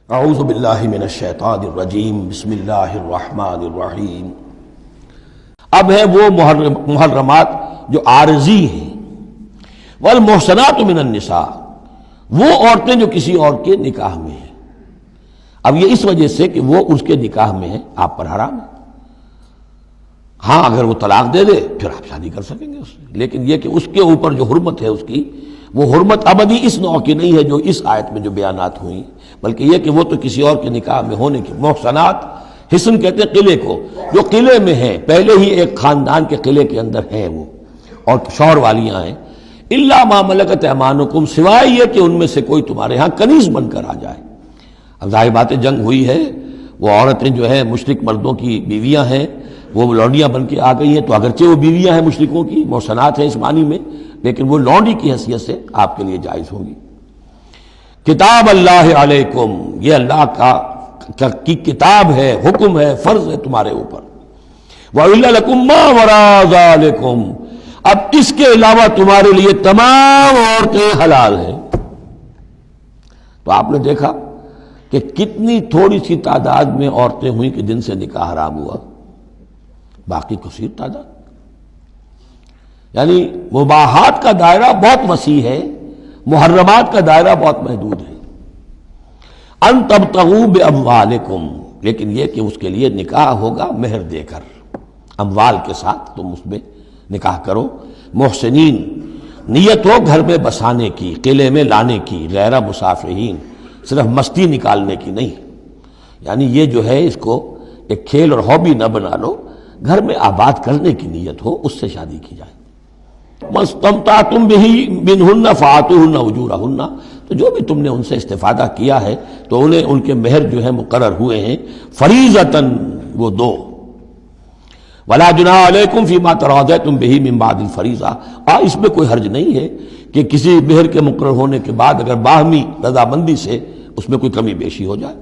اعوذ باللہ من الشیطان الرجیم بسم اللہ الرحمن الرحیم۔ اب ہے وہ محرمات جو عارضی ہیں، والمحصنات من النساء، وہ عورتیں جو کسی اور کے نکاح میں ہیں۔ اب یہ اس وجہ سے کہ وہ اس کے نکاح میں ہیں، آپ پر حرام ہے۔ ہاں اگر وہ طلاق دے دے پھر آپ شادی کر سکیں گے اس سے، لیکن یہ کہ اس کے اوپر جو حرمت ہے اس کی، وہ حرمت ابدی اس نوع کی نہیں ہے جو اس آیت میں جو بیانات ہوئی، بلکہ یہ کہ وہ تو کسی اور کے نکاح میں ہونے کی۔ محصنات، حصن کہتے ہیں قلعے کو، جو قلعے میں ہیں، پہلے ہی ایک خاندان کے قلعے کے اندر ہیں وہ، اور شوہر والیاں ہیں۔ الا ما ملکت ایمانکم، سوائے یہ کہ ان میں سے کوئی تمہارے ہاں کنیز بن کر آ جائے۔ اب ظاہر بات ہے جنگ ہوئی ہے، وہ عورتیں جو ہیں مشرک مردوں کی بیویاں ہیں، وہ لونڈیاں بن کے آ گئی ہیں، تو اگرچہ وہ بیویاں ہیں مشرکوں کی، محصنات ہیں اس معنی میں، لیکن وہ لونڈی کی حیثیت سے آپ کے لیے جائز ہوگی۔ کتاب اللہ علیکم، یہ اللہ کی کتاب ہے، حکم ہے، فرض ہے تمہارے اوپر۔ وَأُحِلَّ لَكُم مَّا وَرَاءَ ذَلِكُمْ، اب اس کے علاوہ تمہارے لیے تمام عورتیں حلال ہیں۔ تو آپ نے دیکھا کہ کتنی تھوڑی سی تعداد میں عورتیں ہوئیں کہ جن سے نکاح حرام ہوا، باقی کثیر تعداد، یعنی مباحات کا دائرہ بہت وسیع ہے، محرمات کا دائرہ بہت محدود ہے۔ ان تبتغوا باموالکم، لیکن یہ کہ اس کے لیے نکاح ہوگا مہر دے کر، اموال کے ساتھ تم اس میں نکاح کرو۔ محسنین، نیت ہو گھر میں بسانے کی، قلعے میں لانے کی، غیر مسافرین، صرف مستی نکالنے کی نہیں، یعنی یہ جو ہے اس کو ایک کھیل اور ہابی نہ بنا لو، گھر میں آباد کرنے کی نیت ہو، اس سے شادی کی جائے۔ مَسْتَمْتَعْتُمْ بِهِ مِنْهُنَّ فَآتُوهُنَّ أُجُورَهُنَّ، تو جو بھی تم نے ان سے استفادہ کیا ہے تو انہیں ان کے مہر جو ہے مقرر ہوئے ہیں، فریضۃً، وہ دو۔ وَلَا جُنَاحَ عَلَيْكُمْ فِي مَا تَرَاضَيْتُمْ بِهِ مِنْ بَعْدِ الْفَرِيضَةِ، اس میں کوئی حرج نہیں ہے کہ کسی مہر کے مقرر ہونے کے بعد اگر باہمی رضامندی سے اس میں کوئی کمی بیشی ہو جائے۔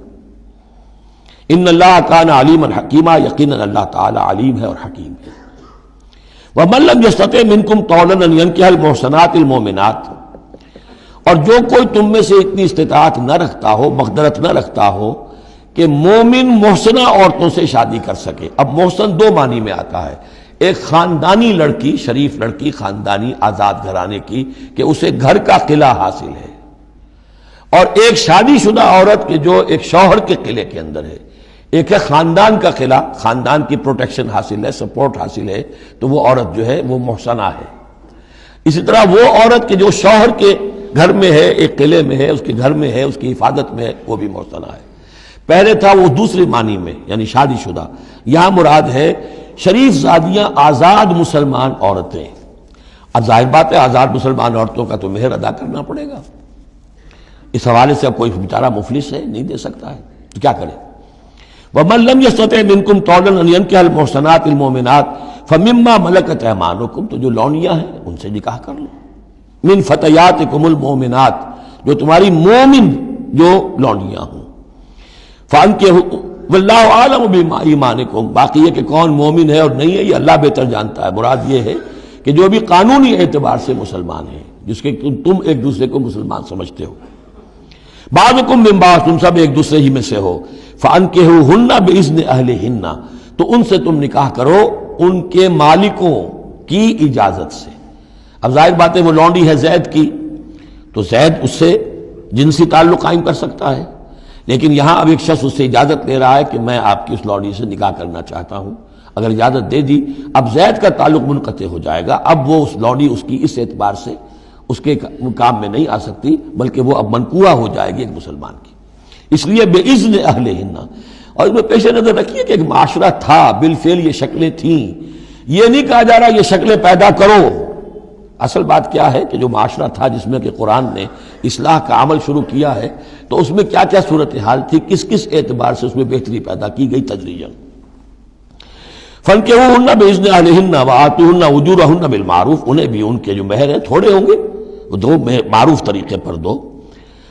ان اللہ کان علیما حکیما، یقیناً اللہ تعالی علیم ہے اور حکیم ہے۔ وَمَن لَّمْ يَسْتَطِعْ مِنكُمْ طَوْلًا أَن يَنكِحَ الْمُحْصَنَاتِ الْمُؤْمِنَاتِ، اور جو کوئی تم میں سے اتنی استطاعت نہ رکھتا ہو، مقدرت نہ رکھتا ہو کہ مومن محسنہ عورتوں سے شادی کر سکے۔ اب محسن دو معنی میں آتا ہے، ایک خاندانی لڑکی، شریف لڑکی، خاندانی آزاد گھرانے کی کہ اسے گھر کا قلعہ حاصل ہے، اور ایک شادی شدہ عورت کے جو ایک شوہر کے قلعے کے اندر ہے۔ ایک ہے خاندان کا قلعہ، خاندان کی پروٹیکشن حاصل ہے، سپورٹ حاصل ہے، تو وہ عورت جو ہے وہ محسنہ ہے۔ اسی طرح وہ عورت کے جو شوہر کے گھر میں ہے، ایک قلعے میں ہے، اس کے گھر میں ہے، اس کی حفاظت میں ہے، وہ بھی محسنہ ہے۔ پہلے تھا وہ دوسری معنی میں، یعنی شادی شدہ، یہاں مراد ہے شریف زادیاں، آزاد مسلمان عورتیں۔ اب ظاہر بات ہے آزاد مسلمان عورتوں کا تو مہر ادا کرنا پڑے گا، اس حوالے سے اب کوئی بیچارہ مفلس ہے، نہیں دے سکتا ہے، تو کیا کرے؟ وَمَن لَّمْ يَسْتَطِعْ مِنكُمْ طَوْلًا أَن يَنكِحَ الْمُحْصَنَاتِ الْمُؤْمِنَاتِ فَمِمَّا مَلَكَتْ أَيْمَانُكُمْ، تو جو لونیاں ہیں ان سے نکاح کر لو۔ مِن فَتَيَاتِكُمُ الْمُؤْمِنَاتِ، جو تمہاری مومن جو لونیاں ہوں۔ فَأَنكِحُوا وَاللَّهُ أَعْلَمُ بِإِيمَانِكُمْ، باقی یہ کہ کون مومن ہے اور نہیں ہے یہ اللہ بہتر جانتا ہے۔ مراد یہ ہے کہ جو بھی قانونی اعتبار سے مسلمان ہیں، جس کے تم ایک دوسرے کو مسلمان سمجھتے ہو، بعضکم من بعض، تم سب ایک دوسرے ہی میں سے ہو۔ فَأَنكِحُوهُنَّ بِإِذْنِ أَهْلِهِنَّ، تو ان سے تم نکاح کرو ان کے مالکوں کی اجازت سے۔ اب ظاہر بات ہے وہ لونڈی ہے زید کی، تو زید اس سے جنسی تعلق قائم کر سکتا ہے، لیکن یہاں اب ایک شخص اس سے اجازت لے رہا ہے کہ میں آپ کی اس لونڈی سے نکاح کرنا چاہتا ہوں۔ اگر اجازت دے دی، اب زید کا تعلق منقطع ہو جائے گا، اب وہ اس لونڈی اس کی اس اعتبار سے اس کے کام میں نہیں آ سکتی، بلکہ وہ اب منقوع ہو جائے گی ایک مسلمان کی۔ اس لیے بے اذن اہلہن، اور اس میں پیش نظر رکھیے کہ ایک معاشرہ تھا، بالفعل یہ شکلیں تھیں، یہ نہیں کہا جا رہا یہ شکلیں پیدا کرو۔ اصل بات کیا ہے کہ جو معاشرہ تھا جس میں کہ قرآن نے اصلاح کا عمل شروع کیا ہے، تو اس میں کیا کیا صورتحال تھی، کس کس اعتبار سے اس میں بہتری پیدا کی گئی تدریجاً۔ فَانكِحُوهُنَّ بِإِذْنِ أَهْلِهِنَّ وَآتُوهُنَّ أُجُورَهُنَّ بِالْمَعْرُوفِ، انہیں بھی ان کے جو مہر ہیں تھوڑے ہوں گے، وہ دو معروف طریقے پر دو۔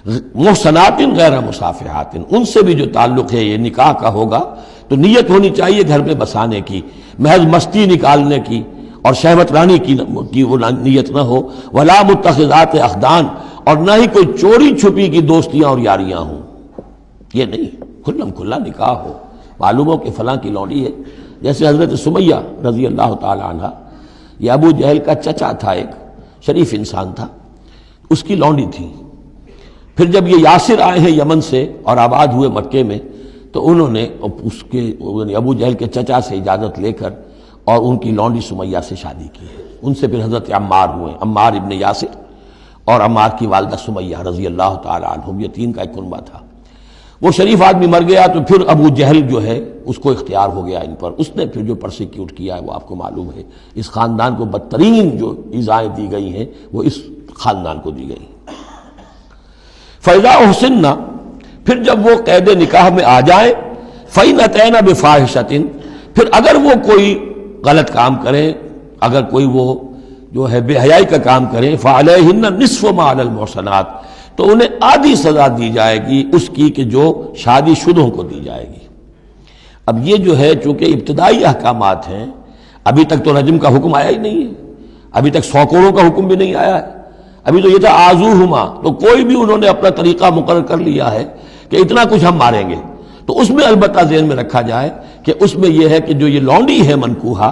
محصنات غیر مصافحات، ان سے بھی جو تعلق ہے یہ نکاح کا ہوگا تو نیت ہونی چاہیے گھر میں بسانے کی، محض مستی نکالنے کی اور شہوت رانی کی وہ نیت نہ ہو۔ ولا متخذات اخدان، اور نہ ہی کوئی چوری چھپی کی دوستیاں اور یاریاں ہوں۔ یہ نہیں کھلم کھلا نکاح ہو، معلوم ہو کہ فلاں کی لونڈی ہے. جیسے حضرت سمیہ رضی اللہ تعالی عنہ، یہ ابو جہل کا چچا تھا، ایک شریف انسان تھا، اس کی لونڈی تھی. پھر جب یہ یاسر آئے ہیں یمن سے اور آباد ہوئے مکے میں، تو انہوں نے اس کے ابو جہل کے چچا سے اجازت لے کر اور ان کی لونڈی سمیہ سے شادی کی ہے. ان سے پھر حضرت عمار ہوئے، عمار ابن یاسر اور عمار کی والدہ سمیہ رضی اللہ تعالی عنہم، یہ تین کا ایک کنبہ تھا. وہ شریف آدمی مر گیا تو پھر ابو جہل جو ہے اس کو اختیار ہو گیا ان پر. اس نے پھر جو پرسیکیوٹ کیا ہے وہ آپ کو معلوم ہے. اس خاندان کو بدترین جو ایذائیں دی گئی ہیں وہ اس خاندان کو دی گئی. فَإِذَا أُحْسِنَّ، پھر جب وہ قید نکاح میں آ جائیں، فَإِنْ أَتَيْنَ بِفَاحِشَةٍ، پھر اگر وہ کوئی غلط کام کریں، اگر کوئی وہ جو ہے بے حیائی کا کام کریں، فَعَلَيْهِنَّ نِصْفُ مَا عَلَى الْمُحْصَنَاتِ، تو انہیں آدھی سزا دی جائے گی اس کی کہ جو شادی شدوں کو دی جائے گی. اب یہ جو ہے چونکہ ابتدائی احکامات ہیں، ابھی تک تو رجم کا حکم آیا ہی نہیں ہے، ابھی تک 100 کوڑوں کا حکم بھی نہیں آیا ہے. ابھی تو یہ تھا آزوہما، تو کوئی بھی انہوں نے اپنا طریقہ مقرر کر لیا ہے کہ اتنا کچھ ہم ماریں گے. تو اس میں البتہ ذہن میں رکھا جائے کہ اس میں یہ ہے کہ جو یہ لونڈی ہے منکوحہ،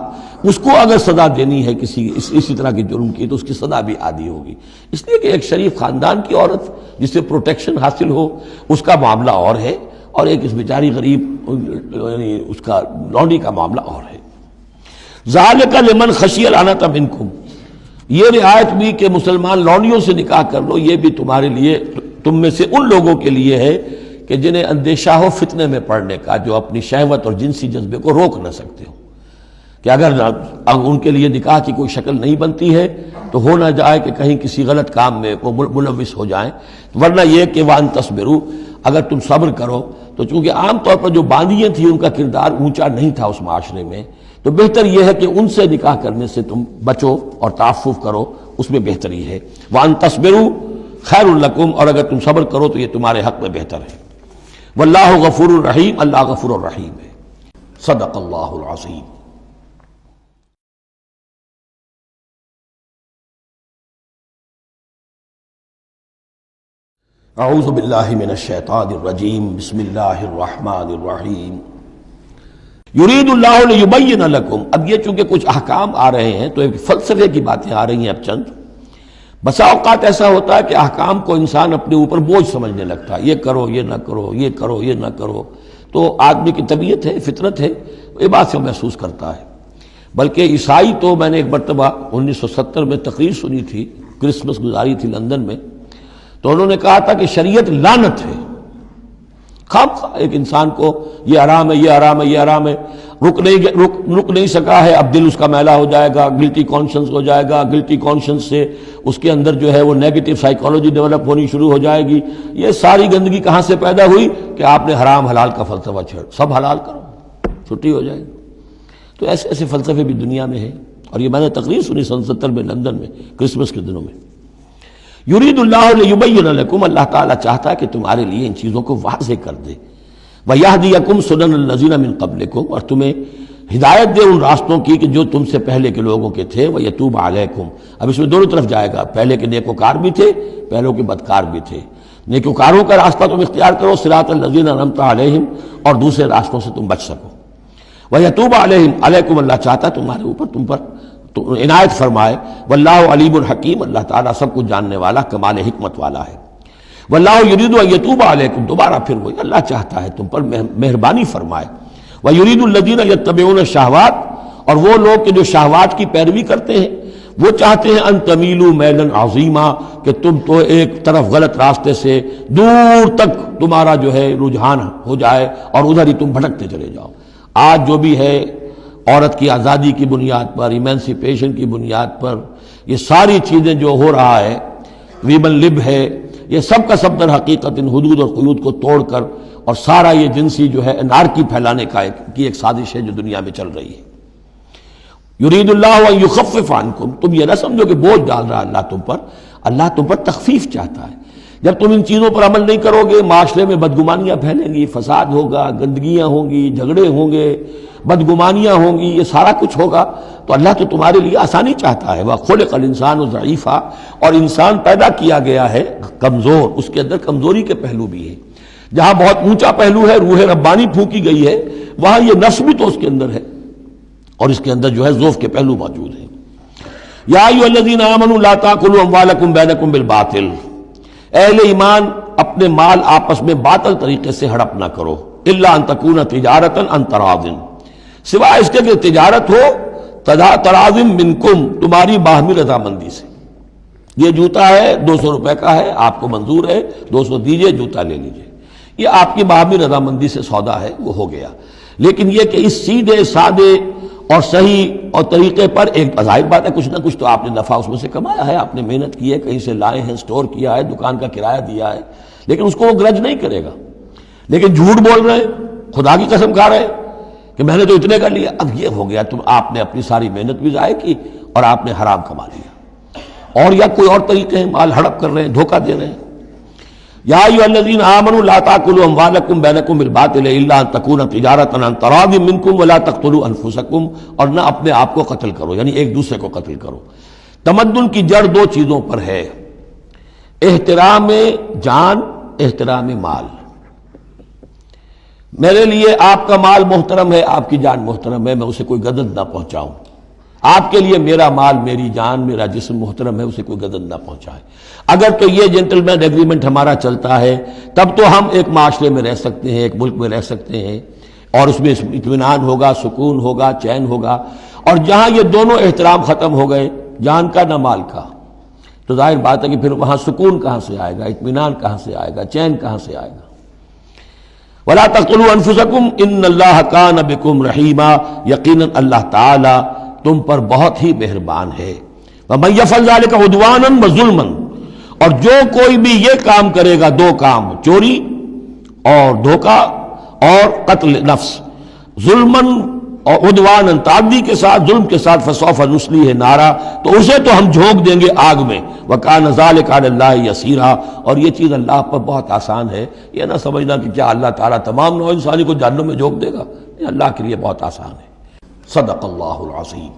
اس کو اگر سزا دینی ہے اسی طرح کے جرم کی، تو اس کی سزا بھی عادی ہوگی. اس لیے کہ ایک شریف خاندان کی عورت جسے پروٹیکشن حاصل ہو، اس کا معاملہ اور ہے، اور ایک اس بیچاری غریب یعنی اس کا لونڈی کا معاملہ اور ہے. ذالک لمن خشی العنۃ منکم، یہ رعایت بھی کہ مسلمان لونڈیوں سے نکاح کر لو، یہ بھی تمہارے لیے، تم میں سے ان لوگوں کے لیے ہے کہ جنہیں اندیشہ ہو فتنے میں پڑنے کا، جو اپنی شہوت اور جنسی جذبے کو روک نہ سکتے ہو، کہ اگر ان کے لیے نکاح کی کوئی شکل نہیں بنتی ہے تو ہو نہ جائے کہ کہیں کسی غلط کام میں وہ ملوث ہو جائیں. ورنہ یہ کہ وان تصبروا، اگر تم صبر کرو، تو چونکہ عام طور پر جو باندیاں تھیں ان کا کردار اونچا نہیں تھا اس معاشرے میں، تو بہتر یہ ہے کہ ان سے نکاح کرنے سے تم بچو اور تعفف کرو، اس میں بہتری ہے. وان تصبروا خیر لکم، اور اگر تم صبر کرو تو یہ تمہارے حق میں بہتر ہے. واللہ غفور الرحیم، اللہ غفور الرحیم ہے. صدق اللہ العظیم. اعوذ باللہ من الشیطان الرجیم، بسم اللہ الرحمن الرحیم. یرید اللہ لیبین لکم، اب یہ چونکہ کچھ احکام آ رہے ہیں تو ایک فلسفے کی باتیں آ رہی ہیں. اب چند بسا اوقات ایسا ہوتا ہے کہ احکام کو انسان اپنے اوپر بوجھ سمجھنے لگتا ہے، یہ کرو یہ نہ کرو، یہ کرو یہ نہ کرو. تو آدمی کی طبیعت ہے، فطرت ہے، یہ بات سے محسوس کرتا ہے. بلکہ عیسائی تو میں نے ایک مرتبہ 1970 میں تقریر سنی تھی، کرسمس گزاری تھی لندن میں، تو انہوں نے کہا تھا کہ شریعت لعنت ہے. خواہ ایک انسان کو یہ حرام ہے، یہ حرام ہے، یہ حرام ہے، رک نہیں سکا ہے، اب دل اس کا میلا ہو جائے گا، گلٹی کانشنس ہو جائے گا، گلٹی کانشنس سے اس کے اندر جو ہے وہ نیگیٹو سائیکالوجی ڈیولپ ہونی شروع ہو جائے گی. یہ ساری گندگی کہاں سے پیدا ہوئی کہ آپ نے حرام حلال کا فلسفہ چھیڑ، سب حلال کرو چھٹی ہو جائے گی. تو ایسے ایسے فلسفے بھی دنیا میں ہیں، اور یہ میں نے تقریر سنی 1970 میں لندن میں کرسمس کے دنوں میں. یرید اللہ لیبین لکم، اللہ تعالیٰ چاہتا ہے کہ تمہارے لیے ان چیزوں کو واضح کر دے. وَیَہْدِیَکُمْ سُنَنَ الَّذِینَ مِن قَبْلِکُم، اور تمہیں ہدایت دے ان راستوں کی کہ جو تم سے پہلے کے لوگوں کے تھے. وَیَتُوبَ عَلَیکُم، اب اس میں دونوں طرف جائے گا، پہلے کے نیکوکار بھی تھے، پہلوں کے بدکار بھی تھے. نیکوکاروں کا راستہ تم اختیار کرو، صراط الذین انعمت علیہم، اور دوسرے راستوں سے تم بچ سکو. وَیَتُوبَ علیکم، اللہ چاہتا ہے تمہارے اوپر، تم پر تو عنایت فرمائے. واللہ علیم الحکیم، اللہ تعالیٰ سب کچھ جاننے والا، کمال حکمت والا ہے. واللہ یرید ان یتوب علیکم، دوبارہ پھر وہی، اللہ چاہتا ہے تم پر مہربانی فرمائے. ویرید الذین یتبعون الشہوات، اور وہ لوگ کہ جو شہوات کی پیروی کرتے ہیں، وہ چاہتے ہیں ان تمیلوا میلا عظیما، کہ تم تو ایک طرف غلط راستے سے دور تک تمہارا جو ہے رجحان ہو جائے اور ادھر ہی تم بھٹکتے چلے جاؤ. آج جو بھی ہے عورت کی آزادی کی بنیاد پر، ایمانسیپیشن کی بنیاد پر، یہ ساری چیزیں جو ہو رہا ہے، ویمن لب ہے، یہ سب کا سب در حقیقت ان حدود اور قیود کو توڑ کر، اور سارا یہ جنسی جو ہے انارکی پھیلانے کی ایک سازش ہے جو دنیا میں چل رہی ہے. یرید اللہ ان یخفف عنکم، تم یہ نہ سمجھو کہ بوجھ ڈال رہا اللہ تم پر، اللہ تم پر تخفیف چاہتا ہے. جب تم ان چیزوں پر عمل نہیں کرو گے، معاشرے میں بدگمانیاں پھیلیں گی، فساد ہوگا، گندگیاں ہوں گی، جھگڑے ہوں گے، بدگمانیاں ہوں گی، یہ سارا کچھ ہوگا. تو اللہ تو تمہارے لیے آسانی چاہتا ہے. وَخُلِقَ الْإِنسَانُ ضَعِيفًا، اور انسان پیدا کیا گیا ہے کمزور، اس کے اندر کمزوری کے پہلو بھی ہیں. جہاں بہت اونچا پہلو ہے، روح ربانی پھونکی گئی ہے، وہاں یہ نفس بھی تو اس کے اندر ہے، اور اس کے اندر جو ہے ذوف کے پہلو موجود ہیں۔ یا ایھا الذین آمنوا لا تاکلوا اموالکم بینکم بالباطل، اہل ایمان اپنے مال آپس میں باطل طریقے سے ہڑپ نہ کرو، الا ان تکون تجارتا عن تراض، سوائے اس کے کہ تجارت ہو تراض منکم، تمہاری باہمی رضامندی سے۔ یہ جوتا ہے 200 روپے کا ہے، آپ کو منظور ہے 200 دیجئے، جوتا لے لیجئے، یہ آپ کی باہمی رضامندی سے سودا ہے، وہ ہو گیا۔ لیکن یہ کہ اس سیدھے سادے اور صحیح اور طریقے پر، ایک ظاہر بات ہے کچھ نہ کچھ تو آپ نے نفع اس میں سے کمایا ہے، آپ نے محنت کی ہے، کہیں سے لائے ہیں، سٹور کیا ہے، دکان کا کرایہ دیا ہے، لیکن اس کو وہ گرج نہیں کرے گا۔ لیکن جھوٹ بول رہے ہیں، خدا کی قسم کھا رہے ہیں کہ میں نے تو اتنے کر لیا، اب یہ ہو گیا، تم آپ نے اپنی ساری محنت بھی ضائع کی اور آپ نے حرام کما لیا۔ اور یا کوئی اور طریقے ہیں، مال ہڑپ کر رہے ہیں، دھوکہ دے رہے ہیں۔ یا ایھا الذین آمنوا لا تاکلوا اموالکم بینکم بالباطل الا ان تکون تجارتا عن تراض منکم ولا تقتلوا انفسکم، اور نہ اپنے آپ کو قتل کرو، یعنی ایک دوسرے کو قتل کرو۔ تمدن کی جڑ دو چیزوں پر ہے، احترام جان، احترام مال۔ میرے لیے آپ کا مال محترم ہے، آپ کی جان محترم ہے، میں اسے کوئی گدن نہ پہنچاؤں۔ آپ کے لیے میرا مال، میری جان، میرا جسم محترم ہے، اسے کوئی گدن نہ پہنچائے۔ اگر تو یہ جنٹلمین ایگریمنٹ ہمارا چلتا ہے تب تو ہم ایک معاشرے میں رہ سکتے ہیں، ایک ملک میں رہ سکتے ہیں، اور اس میں اطمینان ہوگا، سکون ہوگا، چین ہوگا۔ اور جہاں یہ دونوں احترام ختم ہو گئے، جان کا نہ مال کا، تو ظاہر بات ہے کہ پھر وہاں سکون کہاں سے آئے گا، اطمینان کہاں سے آئے گا، چین کہاں سے آئے گا۔ وَلَا تَقْتُلُوا أَنفُسَكُمْ إِنَّ اللَّهَ كَانَ بِكُمْ رَحِيمًا، یقیناً اللہ تعالی تم پر بہت ہی مہربان ہے۔ وَمَن يَفْعَلْ ذَلِكَ عُدْوَانًا وَظُلْمًا، اور جو کوئی بھی یہ کام کرے گا، دو کام، چوری اور دھوکہ اور قتل نفس، ظلمًا اور عدوانًا، تعدی کے ساتھ، ظلم کے ساتھ، فَسَوْفَ نُصْلِيهِ نَارًا، تو اسے تو ہم جھونک دیں گے آگ میں، وَكَانَ ذَلِكَ عَلَى اللَّهِ يَسِيرًا، اور یہ چیز اللہ پر بہت آسان ہے۔ یہ نہ سمجھنا کہ کیا اللہ تعالیٰ تمام نوع انسانی کو جہنم میں جھونک دے گا، یہ اللہ کے لیے بہت آسان ہے۔ صدق اللہ العظیم۔